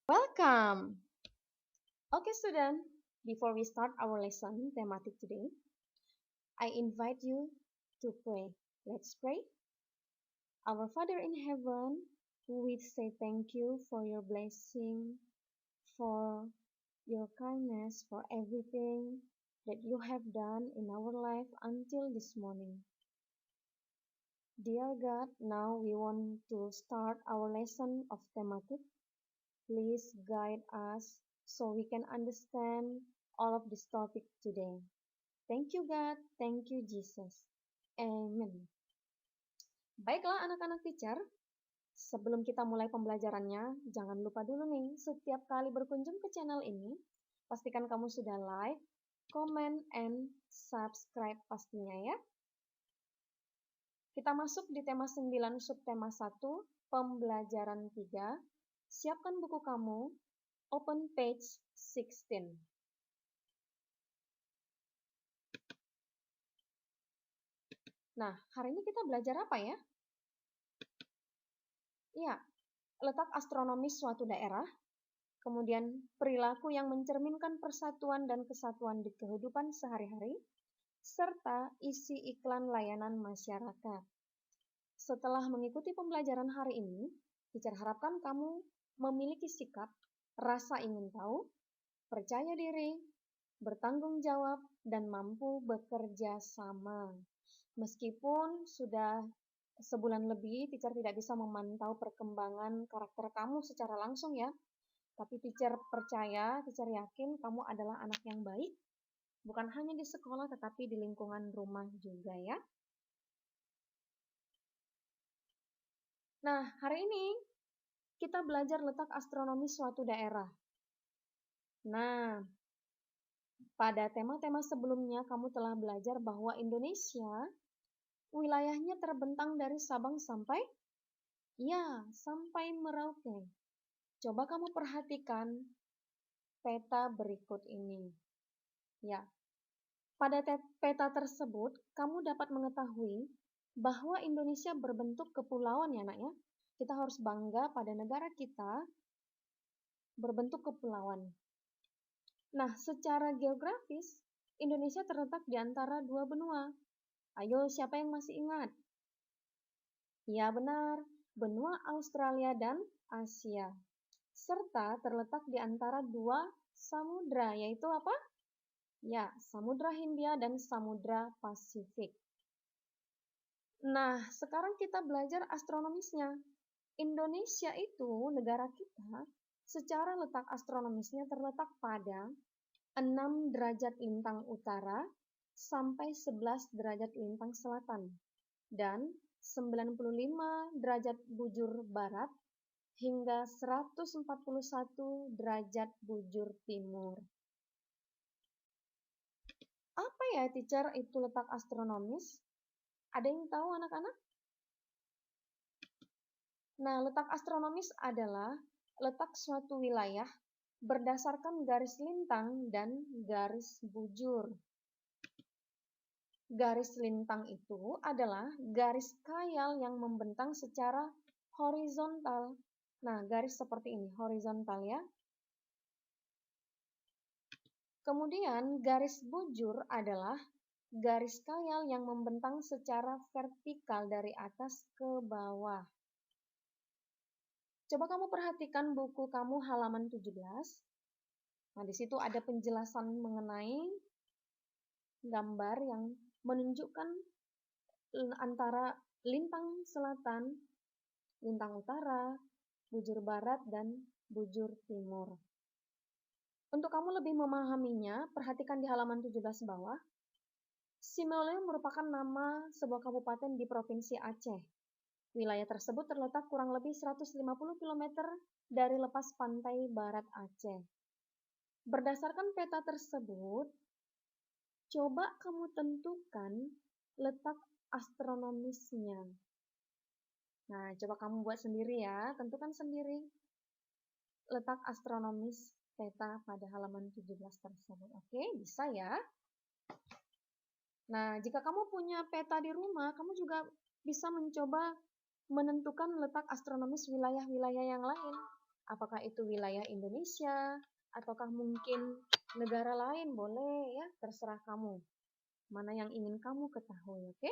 Welcome! Okay, student, before we start our lesson thematic today, I invite you to pray. Let's pray. Our Father in heaven, we say thank you for your blessing, for your kindness, for everything that you have done in our life until this morning. Dear God, now we want to start our lesson of thematic. Please guide us so we can understand all of this topic today. Thank you God, thank you Jesus. Amen. Baiklah anak-anak teacher, sebelum kita mulai pembelajarannya, jangan lupa dulu nih, setiap kali berkunjung ke channel ini, pastikan kamu sudah like, comment, and subscribe pastinya ya. Kita masuk di tema 9 subtema 1, pembelajaran 3. Siapkan buku kamu, open page 16. Nah, hari ini kita belajar apa ya? Ya, letak astronomis suatu daerah, kemudian perilaku yang mencerminkan persatuan dan kesatuan di kehidupan sehari-hari, serta isi iklan layanan masyarakat. Setelah mengikuti pembelajaran hari ini, teacher harapkan kamu memiliki sikap, rasa ingin tahu, percaya diri, bertanggung jawab, dan mampu bekerja sama. Meskipun sudah sebulan lebih, teacher tidak bisa memantau perkembangan karakter kamu secara langsung ya. Tapi teacher percaya, teacher yakin kamu adalah anak yang baik, bukan hanya di sekolah tetapi di lingkungan rumah juga ya. Nah, hari ini kita belajar letak astronomi suatu daerah. Nah, pada tema-tema sebelumnya kamu telah belajar bahwa Indonesia wilayahnya terbentang dari Sabang sampai Merauke. Coba kamu perhatikan peta berikut ini. Ya. Pada peta tersebut, kamu dapat mengetahui bahwa Indonesia berbentuk kepulauan ya, Nak ya. Kita harus bangga pada negara kita berbentuk kepulauan. Nah, secara geografis, Indonesia terletak di antara dua benua. Ayo, siapa yang masih ingat? Ya, benar. Benua Australia dan Asia. Serta terletak di antara dua samudra, yaitu apa? Ya, Samudra Hindia dan Samudra Pasifik. Nah, sekarang kita belajar astronomisnya. Indonesia itu, negara kita, secara letak astronomisnya terletak pada 6 derajat lintang utara sampai 11 derajat lintang selatan dan 95 derajat bujur barat hingga 141 derajat bujur timur. Apa ya, teacher, itu letak astronomis? Ada yang tahu anak-anak? Nah, letak astronomis adalah letak suatu wilayah berdasarkan garis lintang dan garis bujur. Garis lintang itu adalah garis khayal yang membentang secara horizontal. Nah, garis seperti ini, horizontal ya. Kemudian garis bujur adalah garis khayal yang membentang secara vertikal dari atas ke bawah. Coba kamu perhatikan buku kamu halaman 17. Nah, di situ ada penjelasan mengenai gambar yang menunjukkan antara lintang selatan, lintang utara, bujur barat, dan bujur timur. Untuk kamu lebih memahaminya, perhatikan di halaman 17 bawah. Simoleu merupakan nama sebuah kabupaten di Provinsi Aceh. Wilayah tersebut terletak kurang lebih 150 km dari lepas pantai barat Aceh. Berdasarkan peta tersebut, coba kamu tentukan letak astronomisnya. Nah, coba kamu buat sendiri ya, tentukan sendiri letak astronomis peta pada halaman 17 tersebut. Oke, bisa ya. Nah, jika kamu punya peta di rumah, kamu juga bisa mencoba menentukan letak astronomis wilayah-wilayah yang lain. Apakah itu wilayah Indonesia, ataukah mungkin negara lain, boleh ya, terserah kamu. Mana yang ingin kamu ketahui, oke?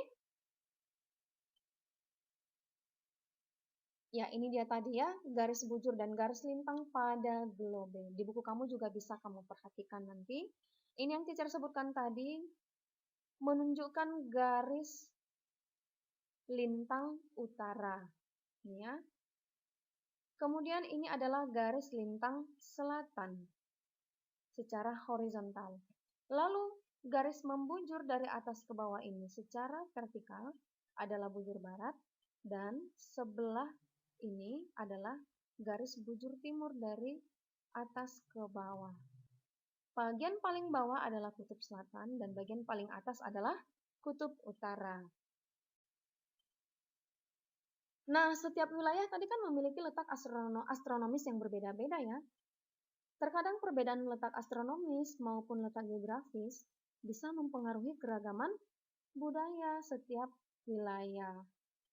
Ya, ini dia tadi ya, garis bujur dan garis lintang pada globe. Di buku kamu juga bisa kamu perhatikan nanti. Ini yang teacher sebutkan tadi, menunjukkan garis lintang utara. Ya. Kemudian ini adalah garis lintang selatan secara horizontal. Lalu garis membujur dari atas ke bawah ini secara vertikal adalah bujur barat dan sebelah ini adalah garis bujur timur dari atas ke bawah. Bagian paling bawah adalah kutub selatan dan bagian paling atas adalah kutub utara. Nah, setiap wilayah tadi kan memiliki letak astronomis yang berbeda-beda ya. Terkadang perbedaan letak astronomis maupun letak geografis bisa mempengaruhi keragaman budaya setiap wilayah.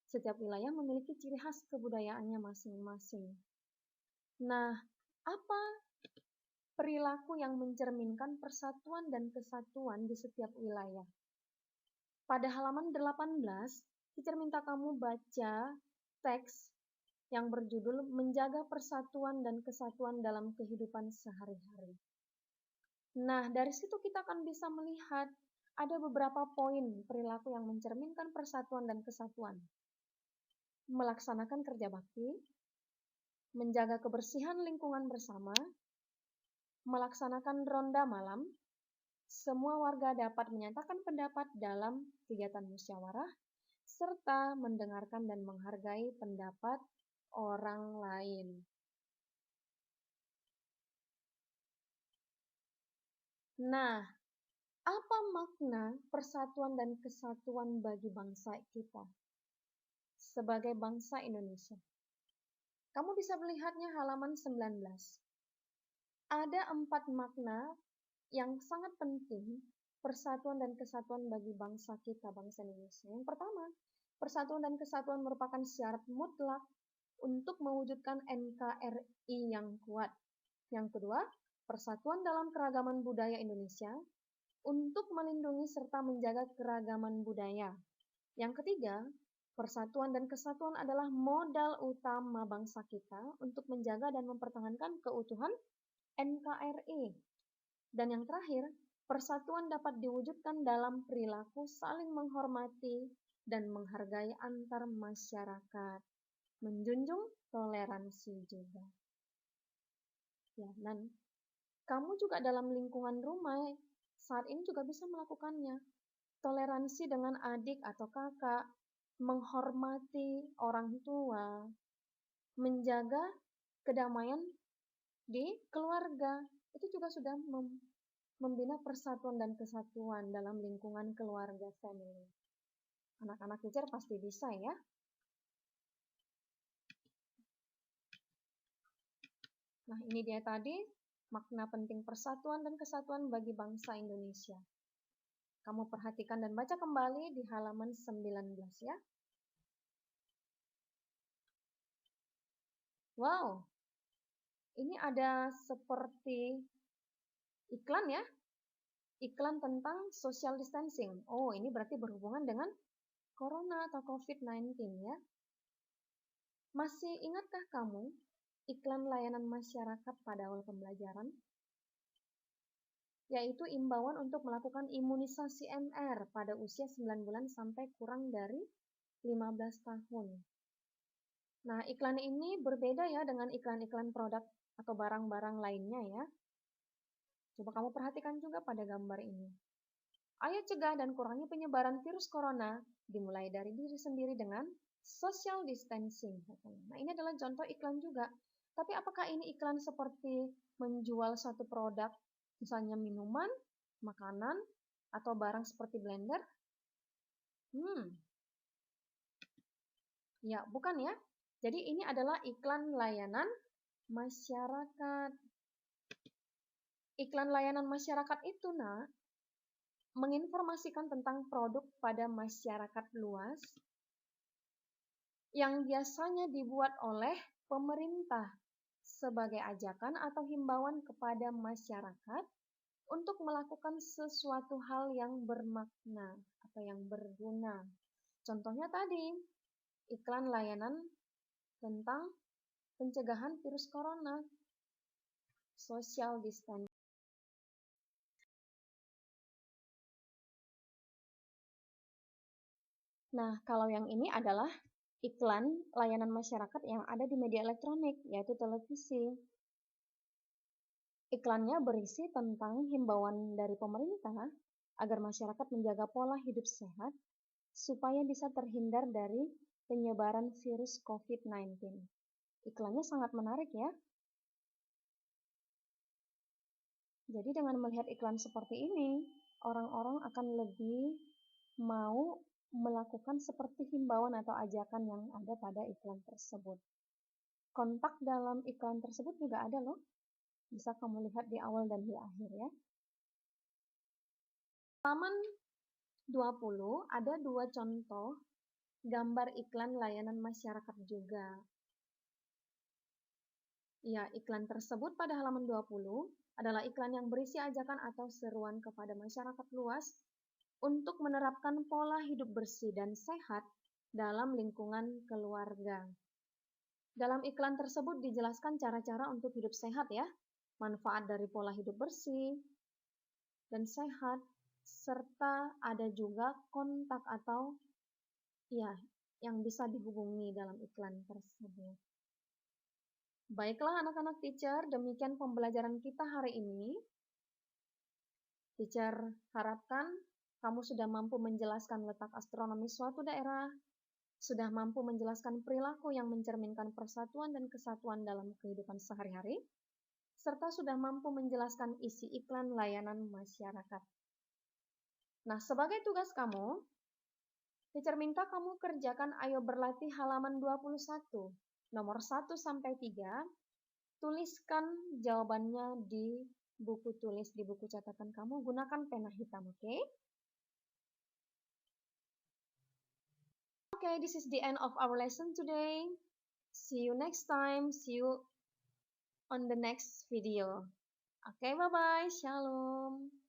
Setiap wilayah memiliki ciri khas kebudayaannya masing-masing. Nah, apa perilaku yang mencerminkan persatuan dan kesatuan di setiap wilayah? Pada halaman 18, teacher minta kamu baca teks yang berjudul Menjaga Persatuan dan Kesatuan dalam Kehidupan Sehari-hari. Nah, dari situ kita akan bisa melihat ada beberapa poin perilaku yang mencerminkan persatuan dan kesatuan. Melaksanakan kerja bakti, menjaga kebersihan lingkungan bersama, melaksanakan ronda malam, semua warga dapat menyatakan pendapat dalam kegiatan musyawarah, serta mendengarkan dan menghargai pendapat orang lain. Nah, apa makna persatuan dan kesatuan bagi bangsa kita sebagai bangsa Indonesia? Kamu bisa melihatnya halaman 19. Ada 4 makna yang sangat penting persatuan dan kesatuan bagi bangsa kita, bangsa Indonesia. Yang pertama, persatuan dan kesatuan merupakan syarat mutlak untuk mewujudkan NKRI yang kuat. Yang kedua, persatuan dalam keragaman budaya Indonesia untuk melindungi serta menjaga keragaman budaya. Yang ketiga, persatuan dan kesatuan adalah modal utama bangsa kita untuk menjaga dan mempertahankan keutuhan NKRI. Dan yang terakhir, persatuan dapat diwujudkan dalam perilaku saling menghormati dan menghargai antar masyarakat, menjunjung toleransi juga. Ya, dan kamu juga dalam lingkungan rumah saat ini juga bisa melakukannya. Toleransi dengan adik atau kakak, menghormati orang tua, menjaga kedamaian di keluarga. Itu juga sudah membina persatuan dan kesatuan dalam lingkungan keluarga family. Anak-anak teacher pasti bisa ya. Nah, ini dia tadi makna penting persatuan dan kesatuan bagi bangsa Indonesia. Kamu perhatikan dan baca kembali di halaman 19 ya. Wow, ini ada seperti iklan ya. Iklan tentang social distancing. Oh, ini berarti berhubungan dengan corona atau COVID-19 ya. Masih ingatkah kamu iklan layanan masyarakat pada awal pembelajaran? Yaitu imbauan untuk melakukan imunisasi MR pada usia 9 bulan sampai kurang dari 15 tahun. Nah, iklan ini berbeda ya dengan iklan-iklan produk atau barang-barang lainnya ya. Coba kamu perhatikan juga pada gambar ini. Ayo cegah dan kurangi penyebaran virus corona, dimulai dari diri sendiri dengan social distancing. Nah, ini adalah contoh iklan juga. Tapi apakah ini iklan seperti menjual suatu produk, misalnya minuman, makanan, atau barang seperti blender? Ya, bukan ya. Jadi ini adalah iklan layanan masyarakat. Iklan layanan masyarakat itu, menginformasikan tentang produk pada masyarakat luas yang biasanya dibuat oleh pemerintah sebagai ajakan atau himbauan kepada masyarakat untuk melakukan sesuatu hal yang bermakna atau yang berguna. Contohnya tadi, iklan layanan tentang pencegahan virus corona, social distancing. Nah, kalau yang ini adalah iklan layanan masyarakat yang ada di media elektronik, yaitu televisi. Iklannya berisi tentang himbauan dari pemerintah agar masyarakat menjaga pola hidup sehat supaya bisa terhindar dari penyebaran virus COVID-19. Iklannya sangat menarik ya. Jadi dengan melihat iklan seperti ini, orang-orang akan lebih mau melakukan seperti himbauan atau ajakan yang ada pada iklan tersebut. Kontak dalam iklan tersebut juga ada loh. Bisa kamu lihat di awal dan di akhir ya. Halaman 20 ada 2 contoh gambar iklan layanan masyarakat juga. Ya, iklan tersebut pada halaman 20 adalah iklan yang berisi ajakan atau seruan kepada masyarakat luas untuk menerapkan pola hidup bersih dan sehat dalam lingkungan keluarga. Dalam iklan tersebut dijelaskan cara-cara untuk hidup sehat ya, manfaat dari pola hidup bersih dan sehat, serta ada juga kontak atau ya yang bisa dihubungi dalam iklan tersebut. Baiklah anak-anak teacher, demikian pembelajaran kita hari ini. Teacher harapkan kamu sudah mampu menjelaskan letak astronomi suatu daerah, sudah mampu menjelaskan perilaku yang mencerminkan persatuan dan kesatuan dalam kehidupan sehari-hari, serta sudah mampu menjelaskan isi iklan layanan masyarakat. Nah, sebagai tugas kamu, teacher minta kamu kerjakan ayo berlatih halaman 21, nomor 1 sampai 3, tuliskan jawabannya di buku tulis, di buku catatan kamu, gunakan pena hitam, oke? Okay, this is the end of our lesson today. See you next time. See you on the next video. Okay, bye-bye. Shalom.